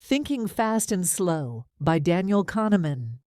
Thinking Fast and Slow by Daniel Kahneman.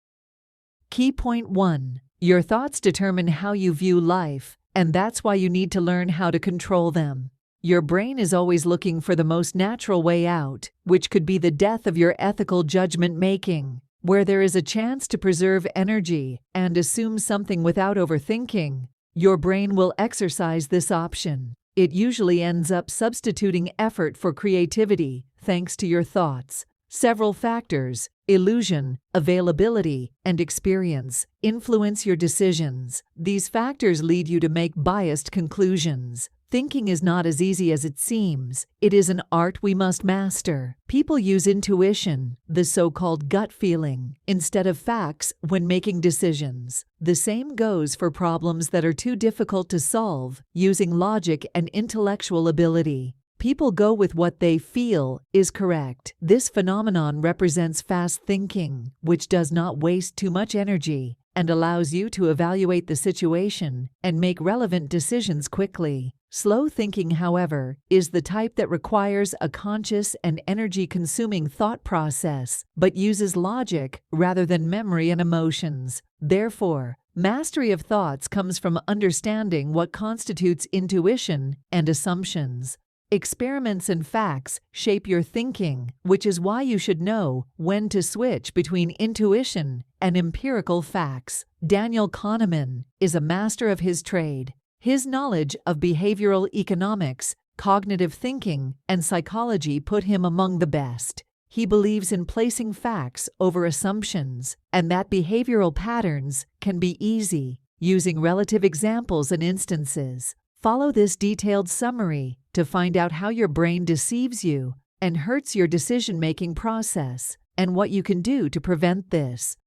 Key point 1. Your thoughts determine how you view life, and that's why you need to learn how to control them. Your brain is always looking for the most natural way out, which could be the death of your ethical judgment making. Where there is a chance to preserve energy and assume something without overthinking, your brain will exercise this option. It usually ends up substituting effort for creativity, thanks to your thoughts. Several factors, illusion, availability, and experience, influence your decisions. These factors lead you to make biased conclusions. Thinking is not as easy as it seems. It is an art we must master. People use intuition, the so-called gut feeling, instead of facts when making decisions. The same goes for problems that are too difficult to solve, using logic and intellectual ability. People go with what they feel is correct. This phenomenon represents fast thinking, which does not waste too much energy and allows you to evaluate the situation and make relevant decisions quickly. Slow thinking, however, is the type that requires a conscious and energy-consuming thought process, but uses logic rather than memory and emotions. Therefore, mastery of thoughts comes from understanding what constitutes intuition and assumptions. Experiments and facts shape your thinking, which is why you should know when to switch between intuition and empirical facts. Daniel Kahneman is a master of his trade. His knowledge of behavioral economics, cognitive thinking, and psychology put him among the best. He believes in placing facts over assumptions, and that behavioral patterns can be easy, using relative examples and instances. Follow this detailed summary to find out how your brain deceives you and hurts your decision-making process, and what you can do to prevent this.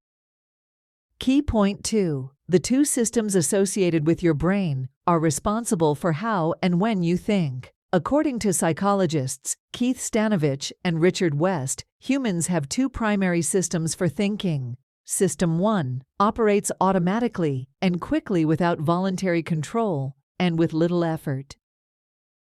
Key point 2. The two systems associated with your brain are responsible for how and when you think. According to psychologists Keith Stanovich and Richard West, humans have two primary systems for thinking. System 1 operates automatically and quickly without voluntary control and with little effort.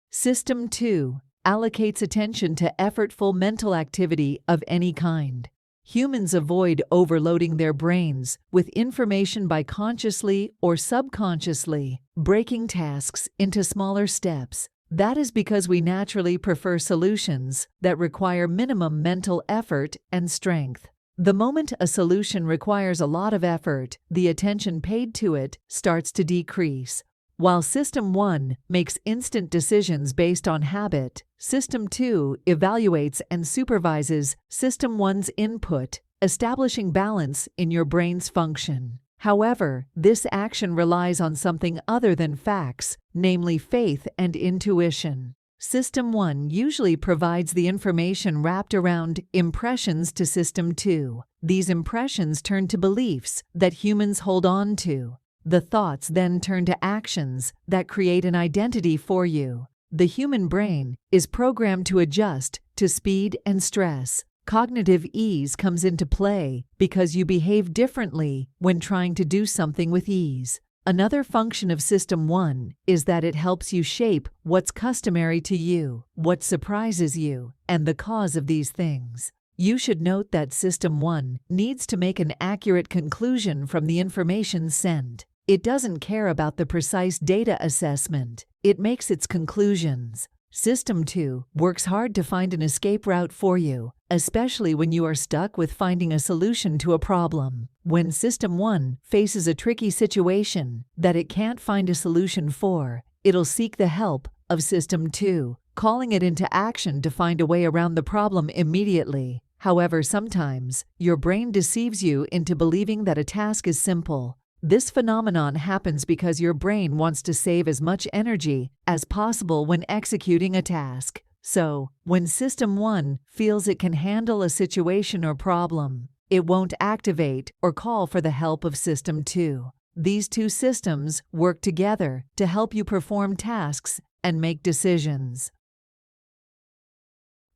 System 2 allocates attention to effortful mental activity of any kind. Humans avoid overloading their brains with information by consciously or subconsciously breaking tasks into smaller steps. That is because we naturally prefer solutions that require minimum mental effort and strength. The moment a solution requires a lot of effort, the attention paid to it starts to decrease. While System 1 makes instant decisions based on habit, System 2 evaluates and supervises System 1's input, establishing balance in your brain's function. However, this action relies on something other than facts, namely faith and intuition. System 1 usually provides the information wrapped around impressions to System 2. These impressions turn to beliefs that humans hold on to. The thoughts then turn to actions that create an identity for you. The human brain is programmed to adjust to speed and stress. Cognitive ease comes into play because you behave differently when trying to do something with ease. Another function of System 1 is that it helps you shape what's customary to you, what surprises you, and the cause of these things. You should note that System 1 needs to make an accurate conclusion from the information sent. It doesn't care about the precise data assessment. It makes its conclusions. System 2 works hard to find an escape route for you, especially when you are stuck with finding a solution to a problem. When System 1 faces a tricky situation that it can't find a solution for, it'll seek the help of System 2, calling it into action to find a way around the problem immediately. However, sometimes your brain deceives you into believing that a task is simple. This phenomenon happens because your brain wants to save as much energy as possible when executing a task. So, when System 1 feels it can handle a situation or problem, it won't activate or call for the help of System 2. These two systems work together to help you perform tasks and make decisions.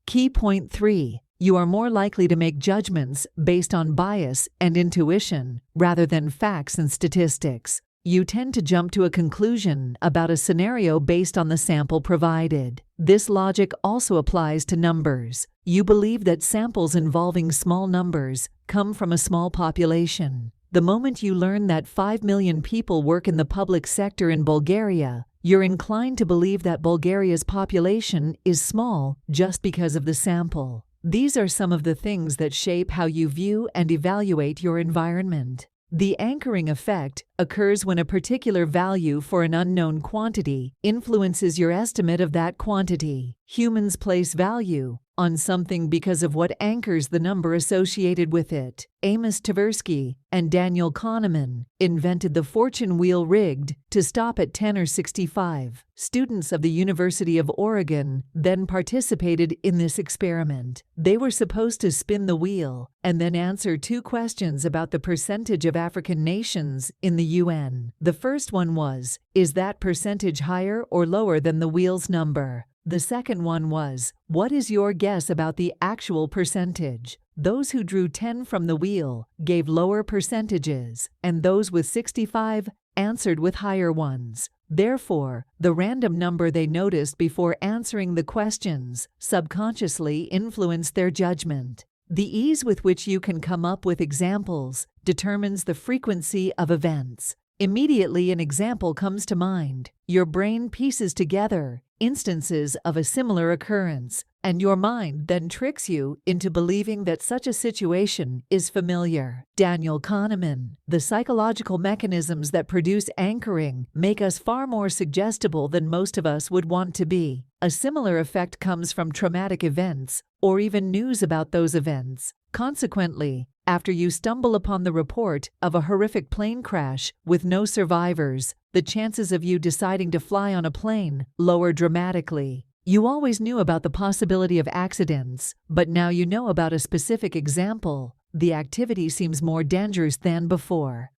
Key point 3. You are more likely to make judgments based on bias and intuition rather than facts and statistics. You tend to jump to a conclusion about a scenario based on the sample provided. This logic also applies to numbers. You believe that samples involving small numbers come from a small population. The moment you learn that 5 million people work in the public sector in Bulgaria, you're inclined to believe that Bulgaria's population is small just because of the sample. These are some of the things that shape how you view and evaluate your environment. The anchoring effect occurs when a particular value for an unknown quantity influences your estimate of that quantity. Humans place value on something because of what anchors the number associated with it. Amos Tversky and Daniel Kahneman invented the fortune wheel rigged to stop at 10 or 65. Students of the University of Oregon then participated in this experiment. They were supposed to spin the wheel and then answer 2 questions about the percentage of African nations in the UN. The first one was, is that percentage higher or lower than the wheel's number? The second one was, what is your guess about the actual percentage? Those who drew 10 from the wheel gave lower percentages, and those with 65 answered with higher ones. Therefore, the random number they noticed before answering the questions subconsciously influenced their judgment. The ease with which you can come up with examples determines the frequency of events. Immediately an example comes to mind. Your brain pieces together instances of a similar occurrence, and your mind then tricks you into believing that such a situation is familiar. Daniel Kahneman. The psychological mechanisms that produce anchoring make us far more suggestible than most of us would want to be. A similar effect comes from traumatic events, or even news about those events. Consequently, after you stumble upon the report of a horrific plane crash with no survivors, the chances of you deciding to fly on a plane lower dramatically. You always knew about the possibility of accidents, but now you know about a specific example. The activity seems more dangerous than before.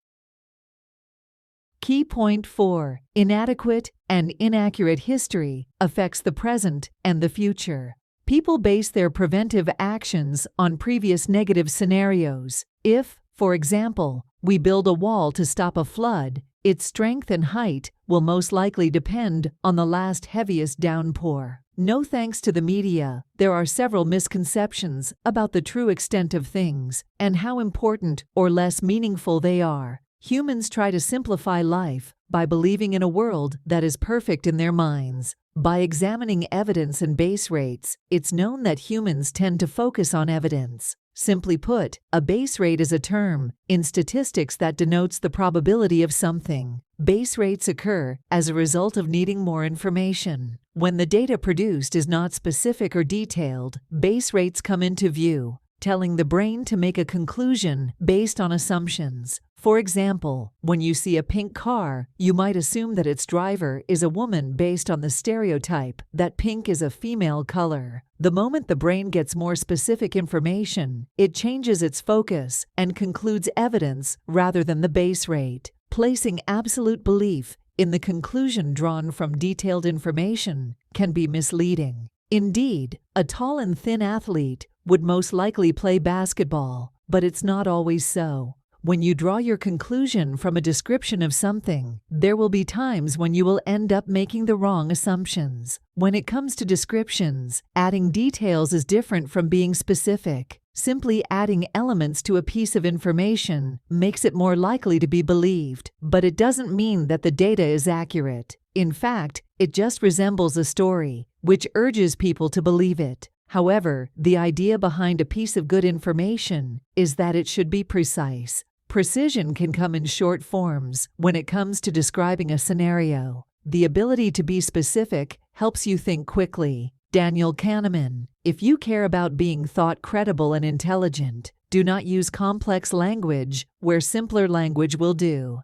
Key point 4. Inadequate and inaccurate history affects the present and the future. People base their preventive actions on previous negative scenarios. If, for example, we build a wall to stop a flood, its strength and height will most likely depend on the last heaviest downpour. No thanks to the media, there are several misconceptions about the true extent of things and how important or less meaningful they are. Humans try to simplify life by believing in a world that is perfect in their minds. By examining evidence and base rates, it's known that humans tend to focus on evidence. Simply put, a base rate is a term in statistics that denotes the probability of something. Base rates occur as a result of needing more information. When the data produced is not specific or detailed, base rates come into view, telling the brain to make a conclusion based on assumptions. For example, when you see a pink car, you might assume that its driver is a woman based on the stereotype that pink is a female color. The moment the brain gets more specific information, it changes its focus and concludes evidence rather than the base rate. Placing absolute belief in the conclusion drawn from detailed information can be misleading. Indeed, a tall and thin athlete would most likely play basketball, but it's not always so. When you draw your conclusion from a description of something, there will be times when you will end up making the wrong assumptions. When it comes to descriptions, adding details is different from being specific. Simply adding elements to a piece of information makes it more likely to be believed, but it doesn't mean that the data is accurate. In fact, it just resembles a story, which urges people to believe it. However, the idea behind a piece of good information is that it should be precise. Precision can come in short forms when it comes to describing a scenario. The ability to be specific helps you think quickly. Daniel Kahneman. If you care about being thought credible and intelligent, do not use complex language where simpler language will do.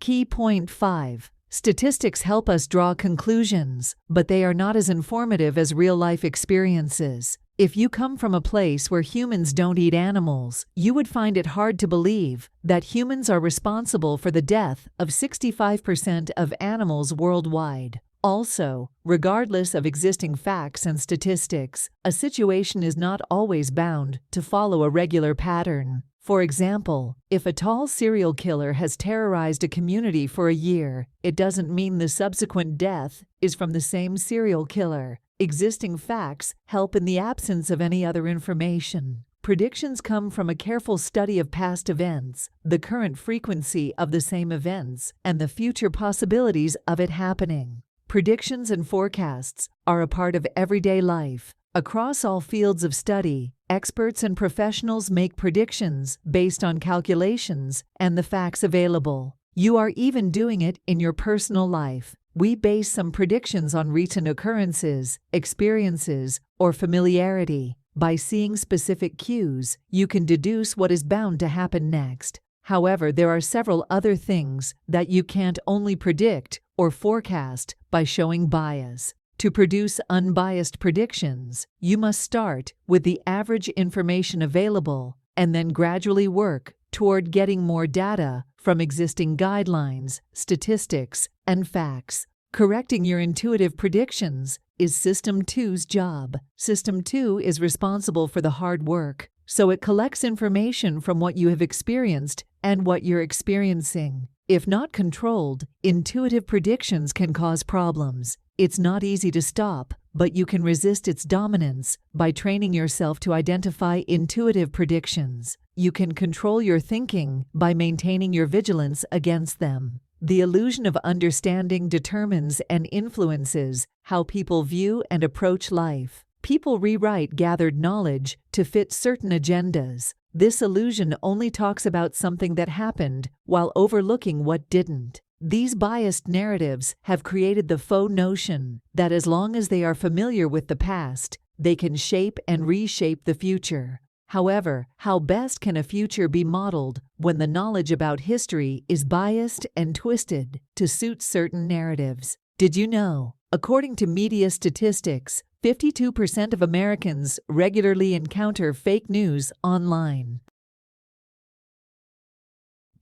Key point 5. Statistics help us draw conclusions, but they are not as informative as real-life experiences. If you come from a place where humans don't eat animals, you would find it hard to believe that humans are responsible for the death of 65% of animals worldwide. Also, regardless of existing facts and statistics, a situation is not always bound to follow a regular pattern. For example, if a tall serial killer has terrorized a community for a year, it doesn't mean the subsequent death is from the same serial killer. Existing facts help in the absence of any other information. Predictions come from a careful study of past events, the current frequency of the same events, and the future possibilities of it happening. Predictions and forecasts are a part of everyday life. Across all fields of study, experts and professionals make predictions based on calculations and the facts available. You are even doing it in your personal life. We base some predictions on recent occurrences, experiences, or familiarity. By seeing specific cues, you can deduce what is bound to happen next. However, there are several other things that you can't only predict or forecast by showing bias. To produce unbiased predictions, you must start with the average information available and then gradually work toward getting more data from existing guidelines, statistics, and facts. Correcting your intuitive predictions is System 2's job. System 2 is responsible for the hard work, so it collects information from what you have experienced and what you're experiencing. If not controlled, intuitive predictions can cause problems. It's not easy to stop, but you can resist its dominance by training yourself to identify intuitive predictions. You can control your thinking by maintaining your vigilance against them. The illusion of understanding determines and influences how people view and approach life. People rewrite gathered knowledge to fit certain agendas. This illusion only talks about something that happened while overlooking what didn't. These biased narratives have created the faux notion that as long as they are familiar with the past, they can shape and reshape the future. However, how best can a future be modeled when the knowledge about history is biased and twisted to suit certain narratives? Did you know? According to media statistics, 52% of Americans regularly encounter fake news online.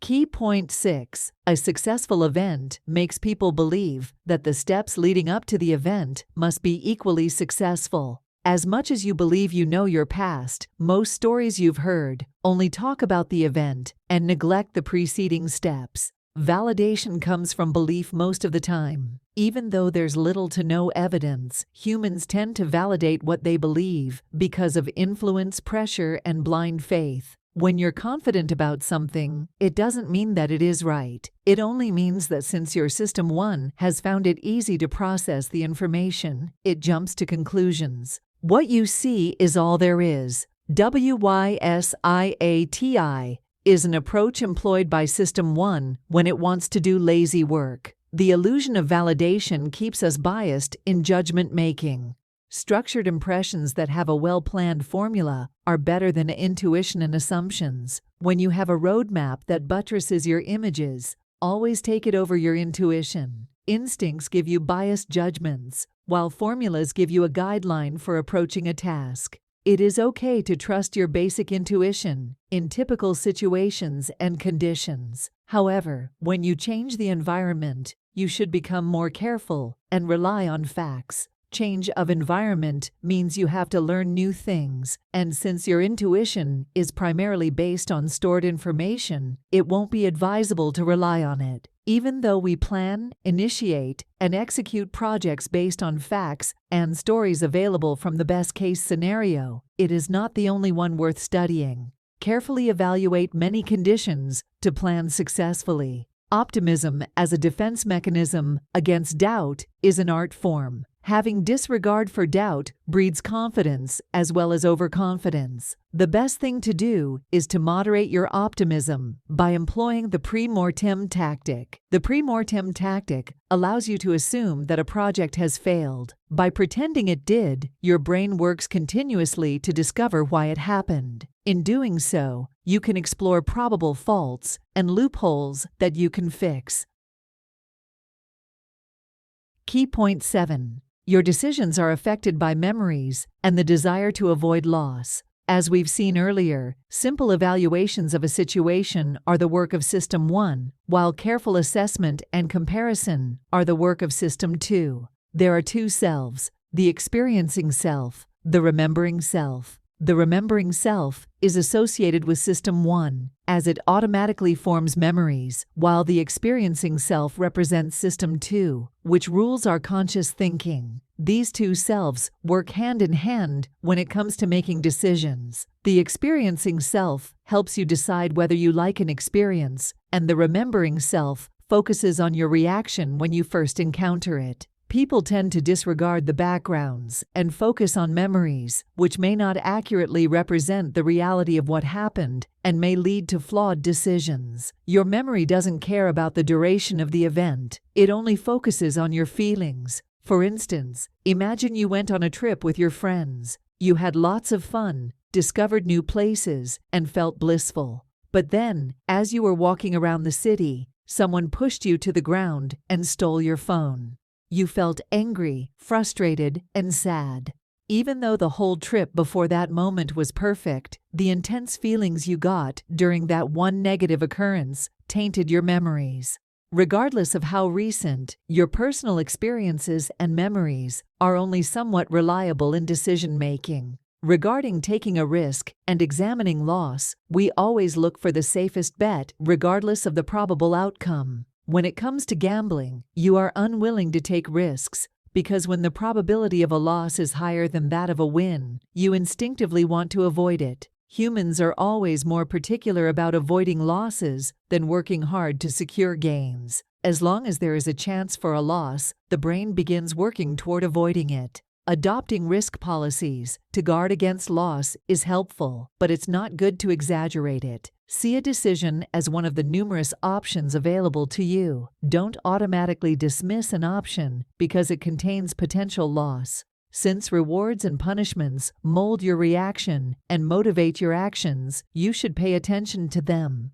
Key point 6. A successful event makes people believe that the steps leading up to the event must be equally successful. As much as you believe you know your past, most stories you've heard only talk about the event and neglect the preceding steps. Validation comes from belief most of the time. Even though there's little to no evidence, humans tend to validate what they believe because of influence, pressure, and blind faith. When you're confident about something, it doesn't mean that it is right. It only means that since your System 1 has found it easy to process the information, it jumps to conclusions. What you see is all there is. WYSIATI is an approach employed by System 1 when it wants to do lazy work. The illusion of validation keeps us biased in judgment making. Structured impressions that have a well-planned formula are better than intuition and assumptions. When you have a roadmap that buttresses your images, always take it over your intuition. Instincts give you biased judgments, while formulas give you a guideline for approaching a task. It is okay to trust your basic intuition in typical situations and conditions. However, when you change the environment, you should become more careful and rely on facts. Change of environment means you have to learn new things, and since your intuition is primarily based on stored information, it won't be advisable to rely on it. Even though we plan, initiate, and execute projects based on facts and stories available from the best-case scenario, it is not the only one worth studying. Carefully evaluate many conditions to plan successfully. Optimism as a defense mechanism against doubt is an art form. Having disregard for doubt breeds confidence as well as overconfidence. The best thing to do is to moderate your optimism by employing the pre-mortem tactic. The pre-mortem tactic allows you to assume that a project has failed. By pretending it did, your brain works continuously to discover why it happened. In doing so, you can explore probable faults and loopholes that you can fix. Key point 7. Your decisions are affected by memories and the desire to avoid loss. As we've seen earlier, simple evaluations of a situation are the work of System 1, while careful assessment and comparison are the work of System 2. There are two selves, the experiencing self, the remembering self. The remembering self is associated with System 1, as it automatically forms memories, while the experiencing self represents System 2, which rules our conscious thinking. These two selves work hand in hand when it comes to making decisions. The experiencing self helps you decide whether you like an experience, and the remembering self focuses on your reaction when you first encounter it. People tend to disregard the backgrounds and focus on memories, which may not accurately represent the reality of what happened and may lead to flawed decisions. Your memory doesn't care about the duration of the event. It only focuses on your feelings. For instance, imagine you went on a trip with your friends. You had lots of fun, discovered new places, and felt blissful. But then, as you were walking around the city, someone pushed you to the ground and stole your phone. You felt angry, frustrated, and sad. Even though the whole trip before that moment was perfect, the intense feelings you got during that one negative occurrence tainted your memories. Regardless of how recent, your personal experiences and memories are only somewhat reliable in decision-making. Regarding taking a risk and examining loss, we always look for the safest bet regardless of the probable outcome. When it comes to gambling, you are unwilling to take risks because when the probability of a loss is higher than that of a win, you instinctively want to avoid it. Humans are always more particular about avoiding losses than working hard to secure gains. As long as there is a chance for a loss, the brain begins working toward avoiding it. Adopting risk policies to guard against loss is helpful, but it's not good to exaggerate it. See a decision as one of the numerous options available to you. Don't automatically dismiss an option because it contains potential loss. Since rewards and punishments mold your reaction and motivate your actions, you should pay attention to them.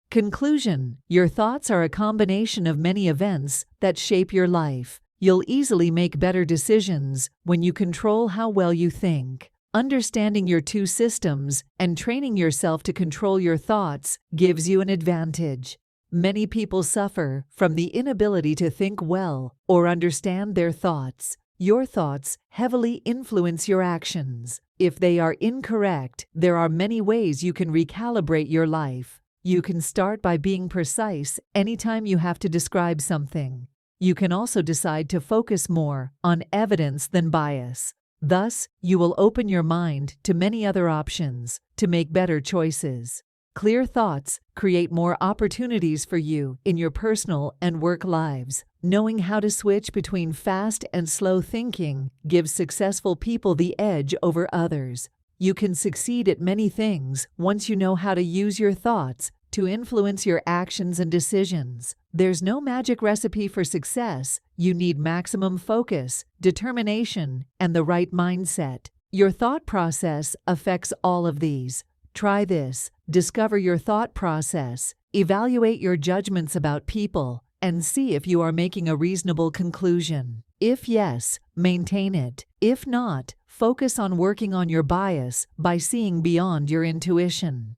Conclusion: your thoughts are a combination of many events that shape your life. You'll easily make better decisions when you control how well you think. Understanding your two systems and training yourself to control your thoughts gives you an advantage. Many people suffer from the inability to think well or understand their thoughts. Your thoughts heavily influence your actions. If they are incorrect, there are many ways you can recalibrate your life. You can start by being precise anytime you have to describe something. You can also decide to focus more on evidence than bias. Thus, you will open your mind to many other options to make better choices. Clear thoughts create more opportunities for you in your personal and work lives. Knowing how to switch between fast and slow thinking gives successful people the edge over others. You can succeed at many things once you know how to use your thoughts to influence your actions and decisions. There's no magic recipe for success. You need maximum focus, determination, and the right mindset. Your thought process affects all of these. Try this. Discover your thought process. Evaluate your judgments about people and see if you are making a reasonable conclusion. If yes, maintain it. If not, focus on working on your bias by seeing beyond your intuition.